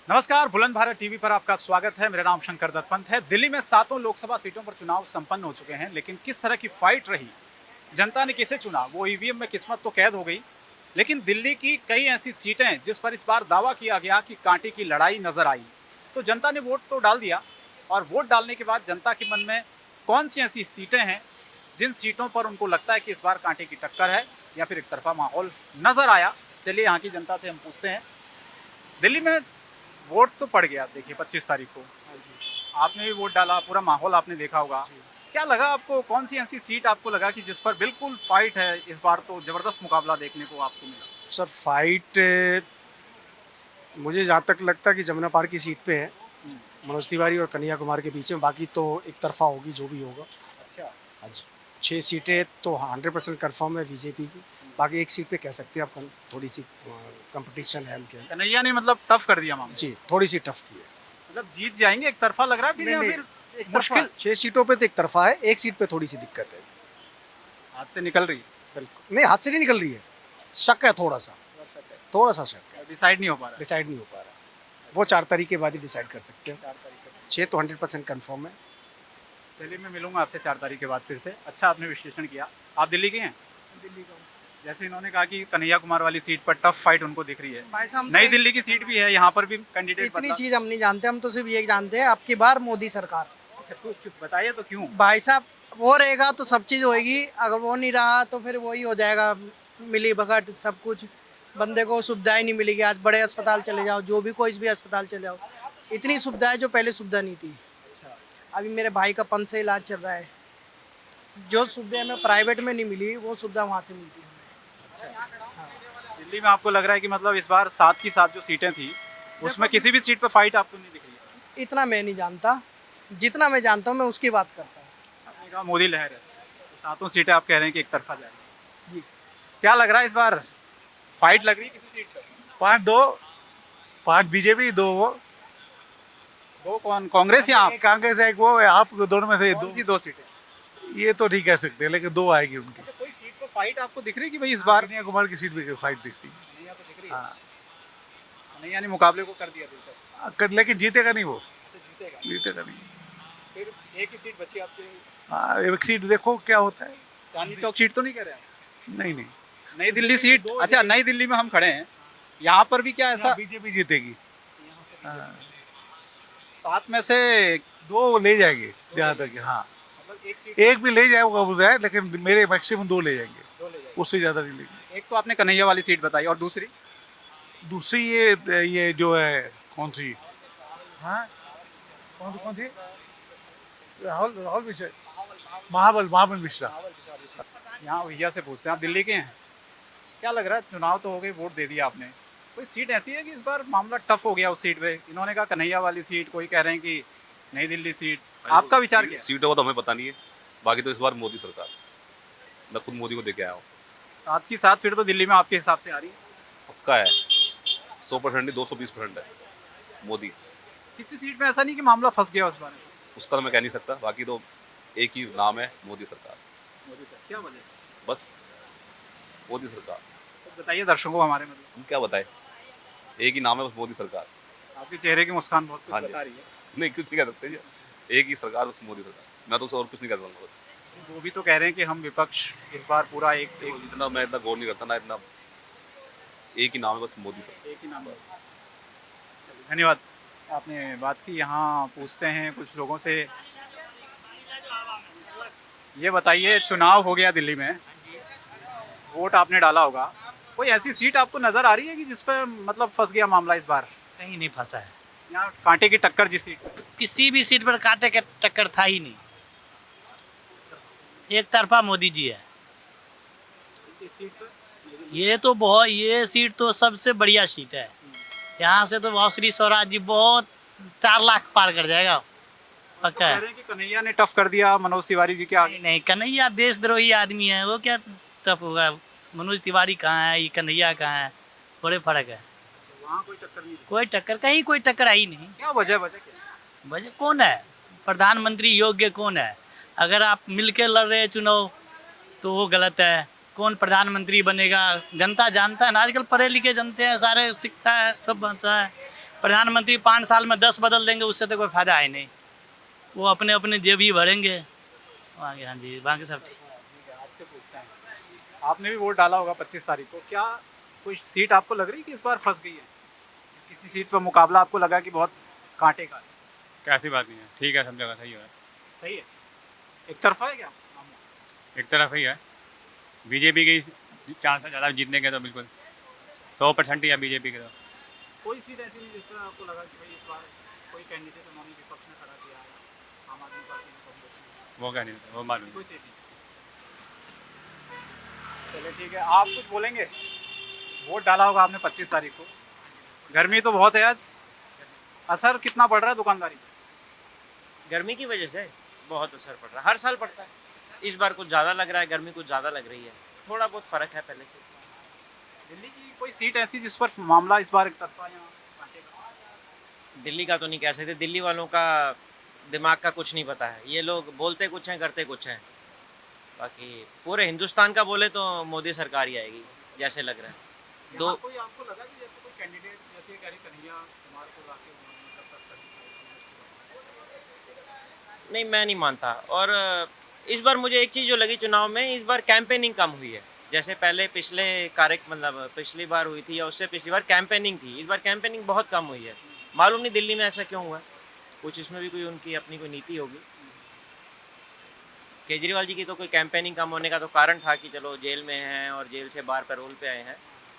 नमस्कार, बुलंद भारत टीवी पर आपका स्वागत है। मेरा नाम शंकर दत्त पंत है। दिल्ली में 7 लोकसभा सीटों पर चुनाव संपन्न हो चुके हैं, लेकिन किस तरह की फाइट रही, जनता ने किसे चुना, वो ईवीएम में किस्मत तो कैद हो गई। लेकिन दिल्ली की कई ऐसी सीटें जिस पर इस बार दावा किया गया कि कांटे की लड़ाई नजर आई, तो जनता ने वोट तो डाल दिया। और वोट डालने के बाद जनता के मन में कौन सी ऐसी सीटें हैं जिन सीटों पर उनको लगता है कि इस बार कांटे की टक्कर है या फिर एक तरफा माहौल नजर आया। चलिए यहाँ की जनता से हम पूछते हैं। दिल्ली में वोट तो पड़ गया, देखिए 25 तारीख को आपने भी वोट डाला, पूरा माहौल आपने देखा होगा। क्या लगा आपको, कौन सी ऐसी सीट आपको लगा कि जिस पर बिल्कुल फाइट है, इस बार तो जबरदस्त मुकाबला देखने को आपको मिला? सर फाइट मुझे जहाँ तक लगता है कि जमुना पार की सीट पे है, मनोज तिवारी और कन्हैया कुमार के बीच में। बाकी तो एक तरफा होगी जो भी होगा। अच्छा। हाँ जी, 6 सीटें तो 100% कन्फर्म है बीजेपी की। बाकी एक सीट पे कह सकते हैं आप थोड़ी सी कंपटीशन है उनके। कन्हैया ने मतलब टफ कर दिया मामला, जी, थोड़ी सी टफ की है। मतलब जीत जाएंगे एक तरफा लग रहा है फिर, या फिर एक मुश्किल मुश्किल 6 सीटों पे तो एक तरफा है, एक सीट पे थोड़ी सी दिक्कत है। हाथ से निकल रही बिल्कुल नहीं, हाथ से नहीं निकल रही है, शक है थोड़ा सा शक है। डिसाइड नहीं हो पा रहा डिसाइड नहीं हो पा रहा, वो 4 तारीख के बाद ही डिसाइड कर सकते हैं। 4 तारीख को। 6 तो 100% कन्फर्म है। चलिए, मैं मिलूंगा आपसे 4 तारीख के बाद फिर से। अच्छा, आपने विश्लेषण किया। आप दिल्ली के हैं? दिल्ली का जैसे इन्होंने कहा कि कन्हैया कुमार वाली सीट पर टफ फाइट उनको दिख रही है, भाई साहब, नई दिल्ली की सीट भी है, यहाँ पर भी कैंडिडेट इतनी बदला। चीज हम नहीं जानते। हम तो सिर्फ ये जानते हैं आपकी बार मोदी सरकार। अच्छा, कुछ बताइए तो क्यों? भाई साहब, वो रहेगा तो सब चीज होएगी, अगर वो नहीं रहा तो फिर वही हो जाएगा, मिली भगत सब कुछ। बंदे को सुविधाएं नहीं मिलेगी। आज बड़े अस्पताल चले जाओ, जो भी कोई भी अस्पताल चले जाओ, इतनी सुविधाएं जो पहले सुविधा नहीं थी। अभी मेरे भाई का 5 से इलाज चल रहा है, जो सुविधा हमें प्राइवेट में नहीं मिली वो सुविधा वहाँ से मिलती है। दिल्ली में आपको लग रहा है कि मतलब इस बार 7 की 7 जो सीटें थी, उसमें किसी भी सीट पर फाइट आपको नहीं दिख रही है? इतना मैं नहीं जानता, जितना मैं जानता हूँ मैं उसकी बात करता हूँ। आपने कहा मोदी लहर है, तो 7 सीटें आप कह रहे हैं कि एक तरफा जाएगी। जी, क्या लग रहा है इस बार फाइट लग रही है किसी सीट पर? 5 बीजेपी, 2 वो वो कौन, कांग्रेस या आप? एक कांग्रेस है, एक वो है। आप दोनों में से कौन सी 2 2 सीटें? ये तो नहीं कह सकते, लेकिन 2 आएगी उनकी। अच्छा, कोई सीट पर फाइट आपको दिख रही है कि भाई इस बार? कन्हैया कुमार की सीट पे फाइट दिखती है। कन्हैया तो दिख रही है। हाँ, कन्हैया ने मुकाबले को कर दिया दिलचस्प। लेकिन जीतेगा नहीं वो, अच्छा, जीतेगा। जीतेगा नहीं। फिर एक ही सीट बची आपके। हाँ, एक सीट देखो क्या होता है। चांदनी चौक सीट तो नहीं कह रहे आप? नहीं नहीं, नई दिल्ली सीट। अच्छा, नई दिल्ली में हम खड़े हैं, यहाँ पर भी क्या ऐसा? बीजेपी जीतेगी। हाँ, 7 में से 2 ले जाएंगे जहाँ तक। हाँ, मतलब एक सीट एक भी ले जाएगा बोल रहा है, लेकिन मेरे मैक्सिमम 2 ले जाएंगे, 2 ले जाएगी। उससे ज्यादा नहीं लेंगे। एक तो आपने कन्हैया वाली सीट बताई, और दूसरी? दूसरी ये जो है कौन सी, हाँ कौन सी, राहुल राहुल मिश्रा, महाबल मिश्रा। यहाँ भैया से पूछते हैं, आप दिल्ली के हैं। क्या लग रहा है, चुनाव तो हो गए, वोट दे दिया आपने, कोई सीट ऐसी है कि इस बार मामला टफ हो गया उस सीट पे? इन्होंने कहा कन्हैया वाली सीट, कोई कह रहे हैं कि नई दिल्ली सीट। आपका विचार क्या है? सीटों का तो हमें पता नहीं है, बाकी तो इस बार मोदी सरकार, मैं खुद मोदी को देख के आया हूँ। 7 की 7 फिर तो दिल्ली में आपके हिसाब से आ रही है? पक्का है, 100% नहीं 220% है मोदी। किसी सीट में ऐसा नहीं कि मामला फंस गया उस बार? उसका तो मैं कह नहीं सकता, बाकी तो एक ही नाम है, मोदी सरकार। मोदी सर, क्या वजह? बस मोदी सरकार, तो बताइए दर्शकों को हमारे, मतलब हम क्या बताएं, एक ही नाम है बस, मोदी सरकार। आपके चेहरे की मुस्कान बहुत कुछ हाँ जी। बता रही है। नहीं, कुछ नहीं कह सकते जी, एक ही सरकार बस, मोदी सरकार। मैं तो उससे और कुछ नहीं कह सकता। वो भी तो कह रहे हैं कि हम विपक्ष इस बार पूरा एक इतना मैं इतना गौर नहीं करता ना, इतना एक ही नाम है बस, मोदी सरकार। एक ही नाम है। धन्यवाद, आपने बात की। यहाँ पूछते हैं कुछ लोगों से। ये बताइए, चुनाव हो गया दिल्ली में, वोट आपने डाला होगा, कोई ऐसी सीट आपको नजर आ रही है कि जिस पर मतलब फंस गया मामला इस बार? कहीं नहीं फंसा है। यहाँ कांटे की टक्कर जिस सीट पर? किसी भी सीट पर कांटे का टक्कर था ही नहीं। एक तरफा मोदी जी है। इस सीट पर ये सीट तो सबसे बढ़िया सीट है। यहाँ से तो श्री स्वराज जी बहुत 4 लाख पार कर जाएगा, पक्का कह है। रहे हैं कि कन्हैया ने टफ कर दिया मनोज तिवारी जी के आगे। नहीं, कन्हैया देशद्रोही आदमी है, वो क्या टफ होगा। मनोज तिवारी कहाँ है, ये कन्हैया कहाँ है, बड़े फर्क है। वहाँ कोई टक्कर नहीं? कोई टक्कर, कहीं कोई टक्कर आई नहीं। क्या वजह क्या है? वजह कौन है, प्रधानमंत्री योग्य कौन है? अगर आप मिलके लड़ रहे चुनाव तो वो गलत है। कौन प्रधानमंत्री बनेगा, जनता जानता है ना। आजकल पढ़े लिखे जनते हैं सारे, शिक्षा है, सब बनता है। प्रधानमंत्री 5 साल में 10 बदल देंगे, उससे तो कोई फायदा है नहीं। वो अपने अपने जेब ही भरेंगे आगे। हाँ जी, बाकी सब ठीक। आपसे पूछते हैं, आपने भी वोट डाला होगा 25 तारीख को, क्या कोई सीट आपको लग रही है कि इस बार फंस गई है? किसी सीट पर मुकाबला आपको लगा कि बहुत कांटे का है? कैसी बात नहीं है, ठीक है, सब जगह सही है। सही है, एक तरफा है क्या मामला? एक तरफ ही है, बीजेपी के चांस है ज़्यादा जीतने के, तो बिल्कुल 100% ही है बीजेपी के। तो कोई सीट ऐसी नहीं जिस पर आपको लगा कि भाई इस बार कोई कैंडिडेट उन्होंने विपक्ष में खड़ा किया है, आम आदमी पार्टी ने, कांग्रेस वो क्या नहीं, वो मालूम ने, नहीं। कोई सीट नहीं? चलिए ठीक है, आप कुछ बोलेंगे? वोट डाला होगा आपने 25 तारीख को, गर्मी तो बहुत है आज, असर कितना पड़ रहा है दुकानदारी पे? गर्मी की वजह से बहुत असर पड़ रहा है, हर साल पड़ता है। इस बार कुछ ज़्यादा लग रहा है, गर्मी कुछ ज़्यादा लग रही है, थोड़ा बहुत फ़र्क है पहले से। दिल्ली की कोई सीट ऐसी जिस पर मामला इस बार एक तरफा या कांटे का? दिल्ली का तो नहीं कह सकते, दिल्ली वालों का दिमाग का कुछ नहीं पता है, ये लोग बोलते कुछ हैं करते कुछ हैं। बाकी पूरे हिंदुस्तान का बोले तो मोदी सरकार ही आएगी जैसे लग रहा है। यहाँ कोई आपको लगा कि जैसे कोई कैंडिडेट जैसे कह रही कन्हैया कुमार को लाके उन्होंने मतलब नहीं, मैं नहीं मानता। और इस बार मुझे एक चीज़ जो लगी चुनाव में, इस बार कैंपेनिंग कम हुई है। जैसे पहले पिछले मतलब पिछली बार हुई थी या उससे पिछली बार कैंपेनिंग थी, इस बार कैंपेनिंग बहुत कम हुई है। मालूम नहीं दिल्ली में ऐसा क्यों हुआ, कुछ इसमें भी कोई उनकी अपनी कोई नीति होगी। केजरीवाल जी की तो कोई कैंपेनिंग कम होने का तो कारण था कि चलो जेल में हैं और जेल से बाहर पैरोल पे आए हैं,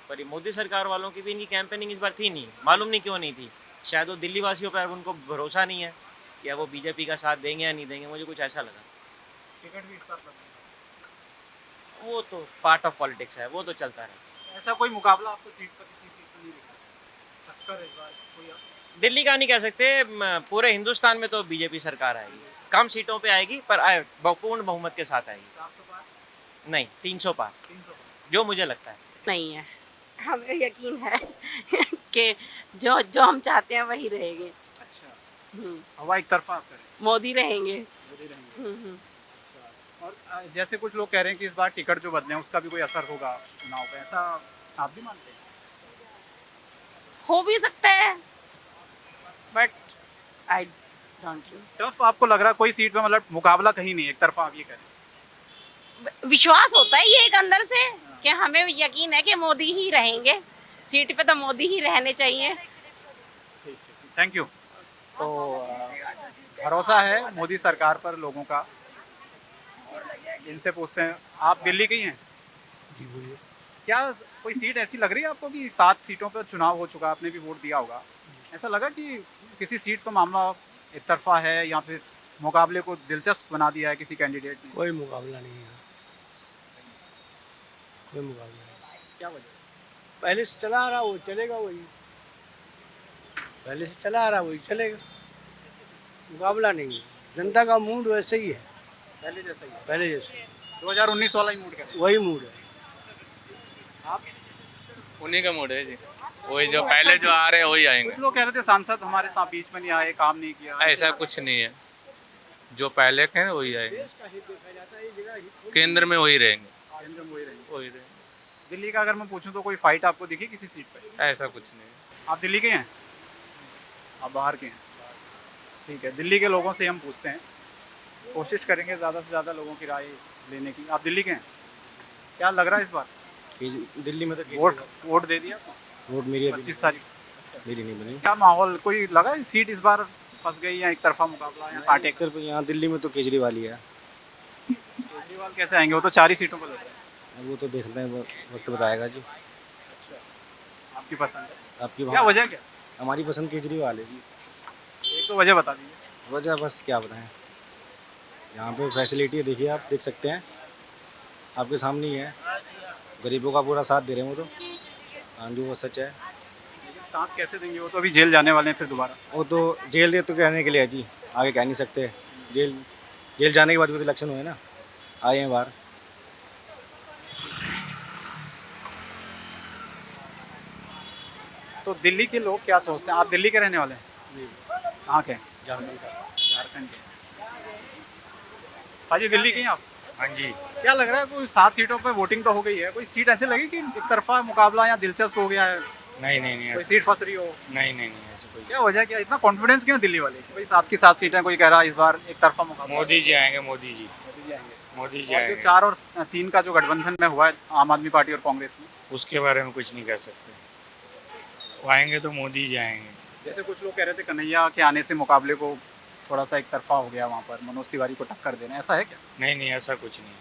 पर ये मोदी सरकार वालों की भी इनकी कैंपेनिंग इस बार थी नहीं, मालूम नहीं क्यों नहीं थी। शायद वो दिल्ली वासियों पर उनको भरोसा नहीं है कि वो बीजेपी का साथ देंगे या नहीं देंगे, मुझे कुछ ऐसा लगा। टिकट भी इस बार लग वो तो पार्ट ऑफ पॉलिटिक्स है, वो तो चलता रहे। गया। ऐसा कोई मुकाबला आपको सीट पर किसी सीट पर नहीं दिखा? टक्कर इस बार कोई दिल्ली का नहीं कह सकते, पूरे हिंदुस्तान में तो बीजेपी सरकार आएगी, कम सीटों पे आएगी पर पूर्ण बहुमत के साथ आएगी। 400 पार, नहीं 300 पार, 300 पार? जो मुझे लगता है। नहीं है, हमें यकीन है कि जो जो हम चाहते हैं वही रहेंगे। अच्छा, हवा एक तरफा आप करें, मोदी रहेंगे। मोदी रहेंगे। और जैसे कुछ लोग कह रहे हैं कि इस बार टिकट जो बदले हैं उसका भी कोई असर होगा चुनाव पे, ऐसा आप भी मानते हैं? हो भी सकता है, but I don't know. Tough आपको लग रहा है कोई सीट पे, मतलब मुकाबला कहीं नहीं, एक तरफा आप ये कह रहे हैं? विश्वास होता है ये एक अंदर से कि हमें यकीन है कि मोदी ही रहेंगे, सीट पे तो मोदी ही रहने चाहिए। Thank you. तो भरोसा है मोदी सरकार पर लोगों का। इनसे पूछते हैं, आप दिल्ली के ही हैं? जी बोलिए। क्या कोई सीट ऐसी लग रही है आपको कि 7 सीटों पर चुनाव हो चुका, आपने भी वोट दिया होगा, ऐसा लगा कि किसी सीट पर मामला एक तरफा है या फिर मुकाबले को दिलचस्प बना दिया है किसी कैंडिडेट ने? कोई मुकाबला नहीं है, कोई मुकाबला नहीं। क्या वजह? पहले से चला आ रहा वो चलेगा, वही पहले से चला आ रहा वही चलेगा, मुकाबला नहीं है। जनता का मूड वैसे ही है, पहले जैसा ही है, पहले जैसे 2019 वाला ही मूड करें वही मूड है। आप? उन्हीं का मूड है जी, वही जो पहले जो आ रहे हैं वही आएंगे। कुछ लोग कह रहे थे सांसद हमारे साथ बीच में नहीं आए, काम नहीं किया, ऐसा कुछ नहीं है, जो पहले के हैं वही आएंगे, केंद्र में वही रहेंगे, केंद्र में वही रहेंगे। वही रहेंगे, दिल्ली का अगर मैं पूछूं तो कोई फाइट आपको दिखी किसी सीट पे? ऐसा कुछ नहीं है। आप दिल्ली के हैं? आप बाहर के हैं? ठीक है, दिल्ली के लोगों से हम पूछते हैं, कोशिश करेंगे ज़्यादा से ज़्यादा लोगों की राय लेने की। आप दिल्ली के हैं, क्या लग रहा है इस बार? दिल्ली में तो वोट दे दिया आपको? वोट मेरी 25 तारीख? मेरी नहीं बनी। क्या माहौल, कोई लगा इस सीट इस बार फंस गई या एक तरफा मुकाबला या कांटे का? यहाँ दिल्ली में तो केजरीवाल ही है। केजरीवाल कैसे आएंगे, वो तो 4 ही सीटों पर लड़ रहे हैं। वो तो देखते हैं, वक्त बताएगा जी। आपकी पसंद है? आपकी क्या वजह क्या? हमारी पसंद केजरीवाल है जी। एक तो वजह बता दीजिए। वजह बस क्या बताएं, यहाँ पे फैसिलिटी देखिए, आप देख सकते हैं, आपके सामने ही है, गरीबों का पूरा साथ दे रहे हैं वो तो। हाँ जी, वो सच है। लेकिन साथ कैसे देंगे, वो तो अभी जेल जाने वाले हैं फिर दोबारा। वो तो जेल दे तो कहने के लिए है जी, आगे कह नहीं सकते। जेल जाने के बाद भी तो इलेक्शन हुए ना, आए हैं बाहर। तो दिल्ली के लोग क्या सोचते हैं? आप दिल्ली के रहने वाले हैं? कहाँ के? झारखंड के। हाजी, दिल्ली के हैं आप? हाँ जी। क्या लग रहा है, कोई 7 सीटों पे वोटिंग तो हो गई है, कोई सीट ऐसे लगी कि एक तरफा मुकाबला या दिलचस्प हो गया है, नहीं नहीं नहीं कोई सीट फंस रही हो? नहीं नहीं नहीं ऐसा क्या वजह है, क्या इतना कॉन्फिडेंस क्यों दिल्ली वाले कि भाई 7 की 7 सीटें, कोई कह रहा है इस बार एक तरफा मुकाबला मोदी जी आएंगे, मोदी जी मोदी जी आएंगे। मोदी जी और जो आएंगे। 4 और 3 का जो गठबंधन में हुआ है आम आदमी पार्टी और कांग्रेस में, उसके बारे में कुछ नहीं कह सकते, वो आएंगे तो मोदी जी आएंगे। जैसे कुछ लोग कह रहे थे कन्हैया के आने से मुकाबले को थोड़ा सा एक तरफा हो गया, वहाँ पर मनोज तिवारी को टक्कर देना, ऐसा है क्या? नहीं नहीं, ऐसा कुछ नहीं है।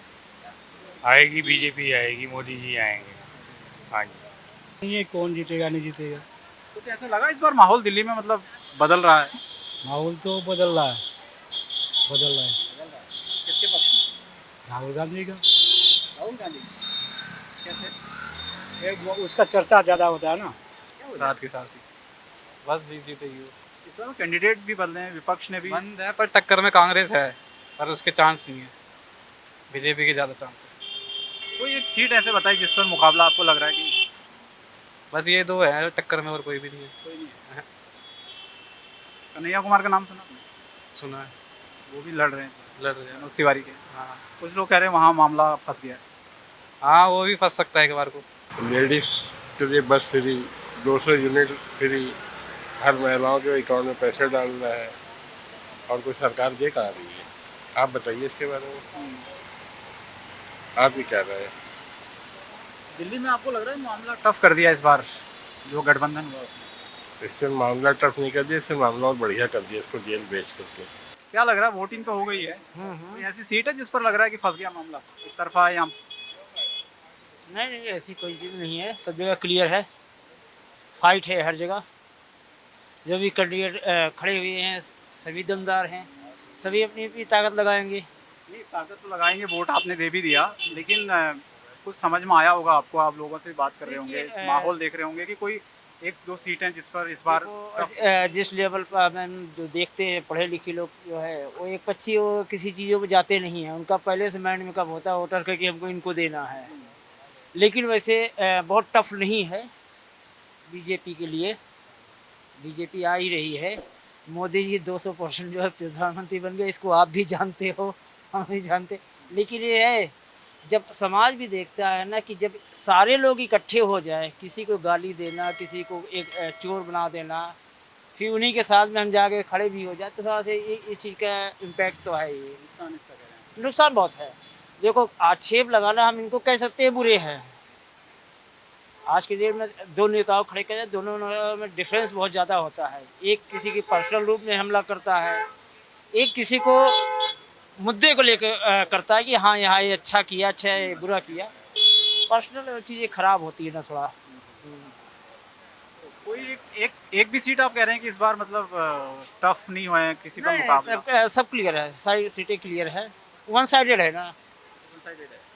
आएगी बीजेपी आएगी, मोदी जी आएंगे। हाँ जी। ये कौन जीतेगा नहीं जीतेगा, कुछ ऐसा लगा इस बार माहौल दिल्ली में मतलब बदल रहा है? माहौल तो बदल रहा है, बदल रहा है। किसके पक्ष में? राहुल गांधी का, राहुल गांधी। कैसे? उसका चर्चा ज़्यादा होता है ना। साथ के साथ ही बस जीतेगी। इस बार कैंडिडेट भी बदले हैं, विपक्ष ने भी। बंद है पर टक्कर में कांग्रेस है, पर उसके चांस नहीं है, बीजेपी के ज़्यादा चांस है। कोई एक सीट ऐसे बताइए जिस पर मुकाबला आपको लग रहा है कि बस ये दो है टक्कर में, और कोई भी नहीं है। कोई नहीं है? कन्हैया कुमार का नाम सुना आपने? सुना है, वो भी लड़ रहे हैं लड़ रहे हैं। मनोज तिवारी के। हाँ कुछ लोग कह रहे हैं वहाँ मामला फंस गया है। हाँ, वो भी फंस सकता है एक बार को। लेडीज के लिए बस फ्री, 200 यूनिट फ्री, हर महिलाओं के अकाउंट में पैसे डाल रहा है, और कोई सरकार दे कहाँ रही है? आप बताइए इसके बारे में, आप ही क्या रहे हैं? दिल्ली में आपको लग रहा है मामला टफ कर दिया इस बार जो गठबंधन हुआ उसने? इससे मामला टफ नहीं कर दिया, इससे मामला और बढ़िया कर दिया, इसको जेल भेज करके। क्या लग रहा है, वोटिंग तो हो गई है, कोई ऐसी सीट है जिस पर लग रहा है कि फंस गया मामला, एक तरफा है या? नहीं नहीं, ऐसी कोई चीज़ नहीं है, सब जगह क्लियर है, फाइट है हर जगह। जो भी कैंडिडेट खड़े हुए हैं सभी दमदार हैं, सभी अपनी अपनी ताकत लगाएंगे। नहीं, ताकत तो लगाएंगे, वोट आपने दे भी दिया, लेकिन कुछ समझ में आया होगा आपको, आप लोगों से भी बात कर रहे होंगे, माहौल देख रहे होंगे कि कोई 1-2 सीटें जिस पर इस बार जिस लेवल पर मैम जो देखते हैं पढ़े लिखे लोग जो है वो एक पक्षी वो किसी चीज़ों पे जाते नहीं हैं, उनका पहले से माइंड में कब होता है वोटर का कि हमको इनको देना है। लेकिन वैसे बहुत टफ नहीं है बीजेपी के लिए, बीजेपी आ ही रही है। मोदी जी 200% जो है प्रधानमंत्री बन गए, इसको आप भी जानते हो, हम भी जानते। लेकिन ये है जब समाज भी देखता है ना कि जब सारे लोग इकट्ठे हो जाए, किसी को गाली देना, किसी को एक चोर बना देना, फिर उन्हीं के साथ में हम जाके खड़े भी हो जाए, तो थोड़ा से इस चीज़ का इम्पैक्ट तो है ही, नुकसान बहुत है। देखो आक्षेप लगाना हम इनको कह सकते हैं बुरे हैं, आज के डेट में दो नेताओं खड़े कर, दोनों में डिफरेंस बहुत ज़्यादा होता है। एक किसी के पर्सनल रूप में हमला करता है, एक किसी को मुद्दे को लेकर करता है कि हाँ यहाँ ये अच्छा किया, अच्छा है बुरा किया। पर्सनल चीज़ें खराब होती है ना थोड़ा। कोई एक भी सीट आप कह रहे हैं कि इस बार मतलब टफ नहीं हुए हैं किसी का मुकाबला? सब क्लियर है, सारी सीटें क्लियर है, वन साइडेड है ना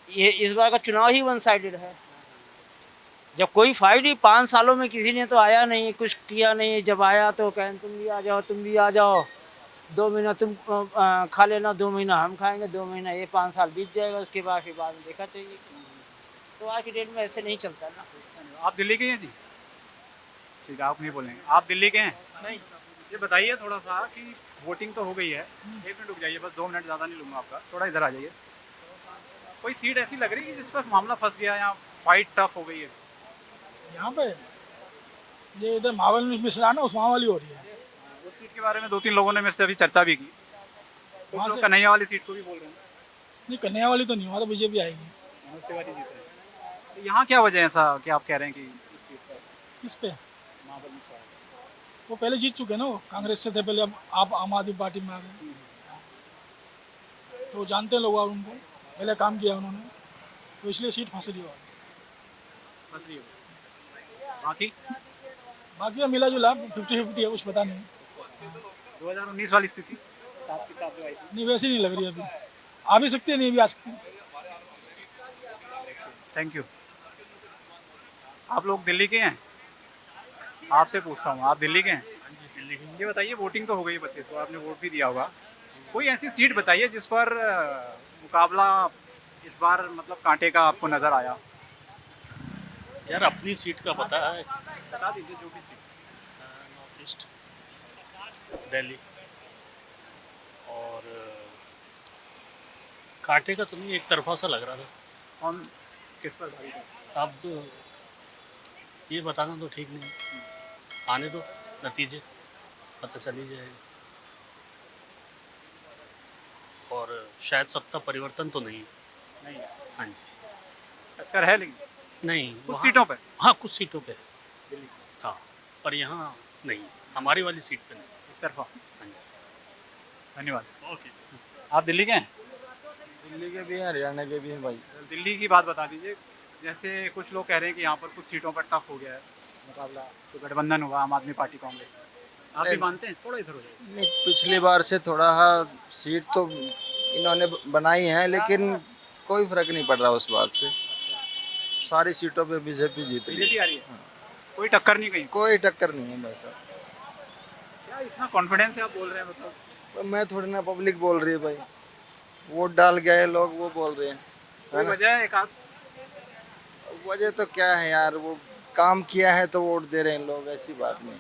ये, इस बार का चुनाव ही वन साइडेड है। जब कोई फाइट ही 5 सालों में किसी ने तो आया नहीं, कुछ किया नहीं, जब आया तो कहें तुम भी आ जाओ, तुम भी आ जाओ, 2 महीना तुम खा लेना, 2 महीना हम खाएंगे, 2 महीना ये, 5 साल बीत जाएगा, उसके बाद फिर बाद में देखा चाहिए। तो आज की डेट में ऐसे नहीं चलता ना। आप दिल्ली के हैं जी? ठीक है, आप नहीं बोलेंगे, आप दिल्ली के हैं? नहीं। ये बताइए थोड़ा सा कि वोटिंग तो हो गई है, 1 मिनट रुक जाइए, बस 2 मिनट ज़्यादा नहीं लूँगा आपका, थोड़ा इधर आ जाइए। कोई सीट ऐसी लग रही है जिस पर मामला फंस गया या फाइट टफ हो गई है? यहाँ पे ये इधर मावल मिश्रा ना उस्मान वाली हो रही है, उस सीट के बारे में 2-3 लोगों ने मेरे से अभी चर्चा भी की, कुछ लोग कन्हैया वाली सीट को भी बोल रहे हैं। नहीं कन्हैया वाली तो नहीं, वहाँ तो बीजेपी आएगी। मनोज तिवारी जीत रहे हैं। तो यहाँ क्या वजह है ऐसा कि आप कह रहे हैं कि इस सीट पर किस पे? महाबल मिश्रा? वो पहले जीत चुके हैं ना, वो कांग्रेस से थे पहले, अब आप आम आदमी पार्टी में आ गए, तो जानते हैं लोग और उनको, पहले काम किया उन्होंने, तो इसलिए सीट फंस रही है। बाकी बाकी का मिला जुला 50-50 है, कुछ पता नहीं। 2019 वाली स्थिति नहीं वैसी नहीं लग रही अभी, आ भी सकती है, नहीं भी आ सकती। Thank you. आप लोग दिल्ली के हैं? आपसे पूछता हूँ, आप दिल्ली के हैं? ये बताइए, वोटिंग तो हो गई 25 को, आपने वोट भी दिया होगा, कोई ऐसी सीट बताइए जिस पर मुकाबला इस बार मतलब कांटे का आपको नज़र आया? यार अपनी सीट का पता है, बता दीजिए जो भी सीट। नॉर्थ ईस्ट दिल्ली, और कांटे का तो नहीं, एक तरफा सा लग रहा था। कौन किस पर भारी था? अब ये बताना तो ठीक नहीं, आने दो नतीजे। पता चल ही जाएगा। और शायद सत्ता परिवर्तन तो नहीं। नहीं है। हाँ जी। टक्कर है लेकिन नहीं कुछ वहाँ- सीटों पर। हाँ कुछ सीटों पे। दिल्ली हाँ पर यहाँ नहीं, हमारी वाली सीट पे नहीं। एक तरफा। हाँ जी। धन्यवाद। ओके। आप दिल्ली के हैं? दिल्ली के भी हैं, हरियाणा के भी हैं भाई। दिल्ली की बात बता दीजिए। जैसे कुछ लोग कह रहे हैं कि यहाँ पर कुछ सीटों पर टफ हो गया है मुकाबला, तो गठबंधन हुआ आम आदमी पार्टी कांग्रेस, आप भी मानते हैं? थोड़ा इधर हो जाए। नहीं, पिछली बार से थोड़ा सीट तो इन्होंने बनाई है, लेकिन कोई फर्क नहीं पड़ रहा उस बात से। सारी सीटों पे बीजेपी जीत रही बीजेपी है। आ रही है, कोई टक्कर नहीं कहीं। कोई टक्कर नहीं है भाई साहब। क्या इतना कॉन्फिडेंस से आप बोल रहे हैं? मतलब तो मैं थोड़ी ना, पब्लिक बोल रही है भाई, वोट डाल गए लोग, वो बोल रहे हैं। कोई वजह है एक आध? वजह तो क्या है यार, वो काम किया है तो वोट दे रहे हैं लोग, ऐसी बात नहीं।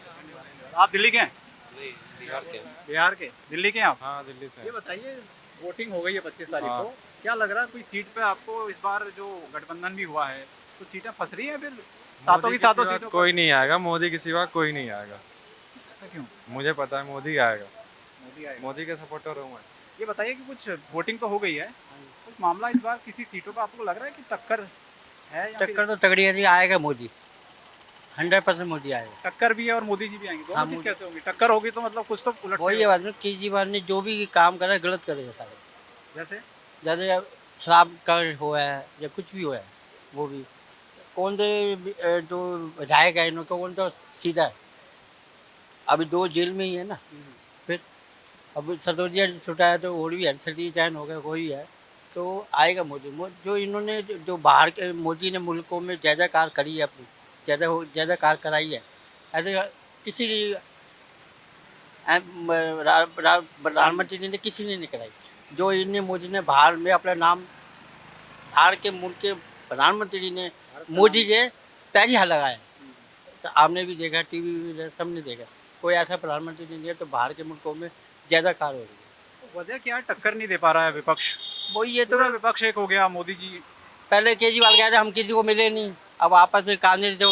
आप दिल्ली के हैं? बिहार के। बिहार के। दिल्ली के हैं आप? हाँ दिल्ली से। ये बताइए, वोटिंग हो गई है 25 तारीख हाँ। को, क्या लग रहा है कोई सीट पे आपको इस बार जो गठबंधन भी हुआ है तो सीटें फंस रही हैं फिर सातों की सातों सीटों कोई नहीं आएगा, मोदी के सिवा कोई नहीं आएगा। ऐसा क्यों? मुझे पता है मोदी आएगा। मोदी आएगा। मोदी के सपोर्टर हूँ मैं। ये बताइए कि कुछ वोटिंग तो हो गई है, कुछ मामला इस बार किसी सीटों पे आपको लग रहा है कि टक्कर है या टक्कर तो तगड़ी है जी, आएगा मोदी, 100% मोदी आएगा। टक्कर भी है और मोदी जी भी आएंगे, दोनों हाँ, चीज मोदी। कैसे होंगी? टक्कर होगी तो मतलब कुछ तो उलट वही बात है, केजरीवाल ने जो भी काम करा गलत करेगा सारे। जैसे जैसे शराब का हुआ है या कुछ भी हुआ है, वो भी कौन से जो विधायक है इनको कौन तो सीधा है, अभी 2 जेल में ही है ना। फिर अब सदोदिया छुटा है तो और भी है, सती चैन हो गया, कोई है तो आएगा मोदी। जो इन्होंने जो बाहर के मोदी ने मुल्कों में ज़्यादा करी है, अपनी ज़्यादा कार कराई है, ऐसे किसी प्रधानमंत्री ने किसी ने नहीं कराई। जो इन्हें मोदी ने बाहर में अपना नाम, बाहर के मुल्क के प्रधानमंत्री ने मोदी के पैर ही हाथ लगाया। तो आपने भी देखा, टीवी भी सबने देखा, कोई ऐसा प्रधानमंत्री नहीं है तो बाहर के मुल्कों में ज़्यादा कार हो रही है। वजह क्या है? टक्कर नहीं दे पा रहा है विपक्ष। वही ये तो पूरा विपक्ष एक हो गया, मोदी जी पहले केजरीवाल कहते हम किसी को मिले नहीं, अब आपस में कांग्रेस जो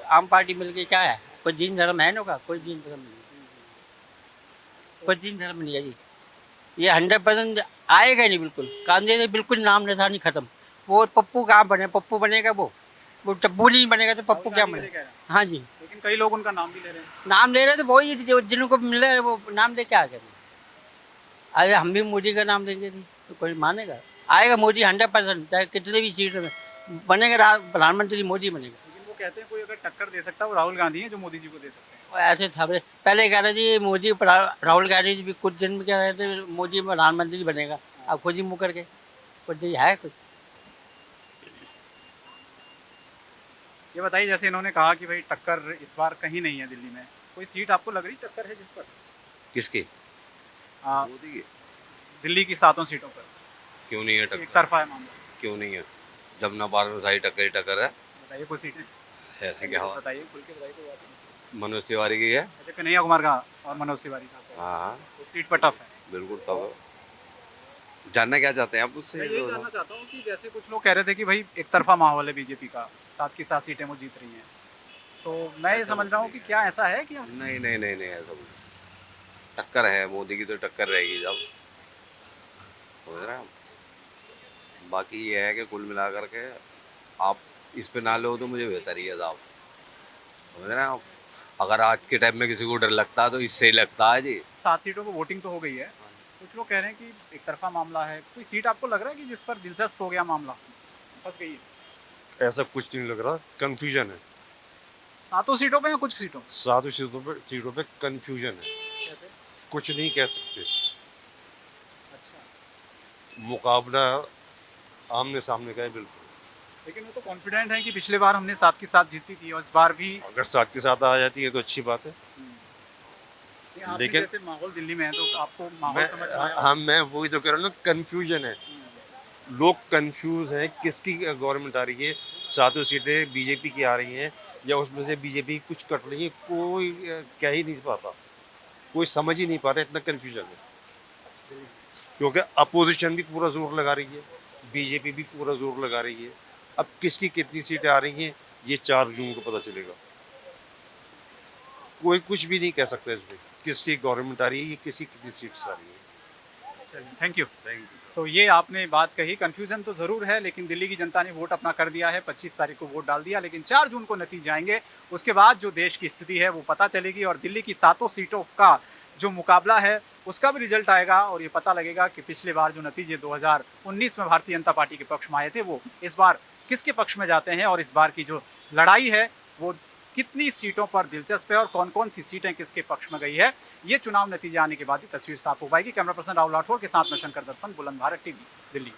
आम पार्टी मिल गई, क्या है? कोई दीन धर्म है ना का? कोई दीन धर्म नहीं, कोई दीन धर्म नहीं है जी। ये 100% आएगा ही नहीं बिल्कुल। कांग्रेस ने बिल्कुल नाम निशान नहीं खत्म। वो पप्पू कहाँ बने? पप्पू बनेगा वो टप्पू नहीं बनेगा तो पप्पू क्या बनेगा? हाँ जी, लेकिन कई लोग उनका नाम भी ले रहे हैं। नाम ले रहे तो वही जिनको मिल रहा है वो नाम दे क्या करें? अरे हम भी मोदी का नाम देंगे जी तो कोई मानेगा? आएगा मोदी 100%, चाहे कितने भी सीट में बनेगा प्रधानमंत्री, मोदी बनेगा। लेकिन वो कहते हैं कोई अगर टक्कर दे सकता है वो राहुल गांधी है जो मोदी जी को दे सकते हैं। और ऐसे खबरें पहले कह रहे जी मोदी राहुल गांधी जी भी कुछ दिन में कह रहे थे मोदी प्रधानमंत्री बनेगा, अब खुद ही मुकर के कुछ है कुछ। ये बताइए, जैसे इन्होंने कहा कि भाई टक्कर इस बार कहीं नहीं है दिल्ली में, कोई सीट आपको लग रही टक्कर है जिस पर? किसकी? मोदी की। दिल्ली की 7 सीटों पर क्यों नहीं है एक टक्कर? तरफा है मामला। क्यों नहीं है? जब ना बार में सारी टक्कर ही टक्कर है। बताइए कुछ सीटें क्या बताइए, खुल के बताइए कोई बात नहीं। मनोज तिवारी की है। अच्छा, कन्हैया कुमार का और मनोज तिवारी का हाँ तो सीट पर टफ है। बिल्कुल। तब जानना क्या चाहते हैं आप मुझसे? मैं ये जानना चाहता हूँ कि जैसे कुछ लोग कह रहे थे कि भाई एक तरफा माहौल है बीजेपी का, 7 की 7 सीटें वो जीत रही हैं, तो मैं ये समझ रहा हूँ कि क्या ऐसा है कि नहीं नहीं नहीं नहीं, ऐसा कुछ टक्कर है, मोदी की तो टक्कर रहेगी जब, समझ रहे हैं। बाकी ये है कि कुल मिलाकर के आप इस पे ना लो तो मुझे बेहतर ही है साहब, समझ रहे हैं आप। अगर आज के टाइम में किसी को डर लगता है तो इससे ही लगता है जी। 7 सीटों पर वोटिंग तो हो गई है, कुछ लोग कह रहे हैं कि एक तरफा मामला है। कोई सीट आपको लग रहा है कि जिस पर दिलचस्प हो गया मामला, फंस गई है? ऐसा कुछ नहीं लग रहा, कंफ्यूजन है। 7 सीटों पे या कुछ सीटों? 7 सीटों पे कंफ्यूजन है, कैसे? कुछ नहीं कह सकते। अच्छा, मुकाबला आमने सामने का है बिल्कुल। लेकिन वो तो कॉन्फिडेंट है कि पिछले बार हमने 7 की 7 जीती थी और इस बार भी। अगर 7 के साथ आ जाती है तो अच्छी बात है। लेकिन जैसे माहौल दिल्ली में है तो आपको माहौल समझ में आया? हाँ, मैं वही तो कह रहा हूँ ना, कंफ्यूजन है। लोग कंफ्यूज हैं किसकी गवर्नमेंट आ रही है। 7 सीटें बीजेपी की आ रही हैं या उसमें से बीजेपी कुछ कट रही है, कोई कह ही नहीं पाता, कोई समझ ही नहीं पा रहा, इतना कंफ्यूजन है। क्योंकि अपोजिशन भी पूरा जोर लगा रही है, बीजेपी भी पूरा जोर लगा रही है। अब किसकी कितनी सीटें आ रही हैं ये 4 जून को पता चलेगा। कोई कुछ भी नहीं कह सकता इसमें किसकी गवर्नमेंट आ रही है, ये कितनी सीट्स आ रही है। Thank you. तो ये आपने बात कही, कंफ्यूजन तो ज़रूर है, लेकिन दिल्ली की जनता ने वोट अपना कर दिया है, 25 तारीख को वोट डाल दिया, लेकिन 4 जून को नतीजे आएंगे। उसके बाद जो देश की स्थिति है वो पता चलेगी और दिल्ली की 7 सीटों का जो मुकाबला है उसका भी रिजल्ट आएगा और ये पता लगेगा कि पिछले बार जो नतीजे 2019 में भारतीय जनता पार्टी के पक्ष में आए थे वो इस बार किसके पक्ष में जाते हैं और इस बार की जो लड़ाई है वो कितनी सीटों पर दिलचस्प है और कौन कौन सी सीटें किसके पक्ष में गई है, ये चुनाव नतीजे आने के बाद ही तस्वीर साफ हो पाएगी। कैमरा पर्सन राहुल राठौर के साथ में शंकर दत्त, बुलंद भारत टीवी, दिल्ली।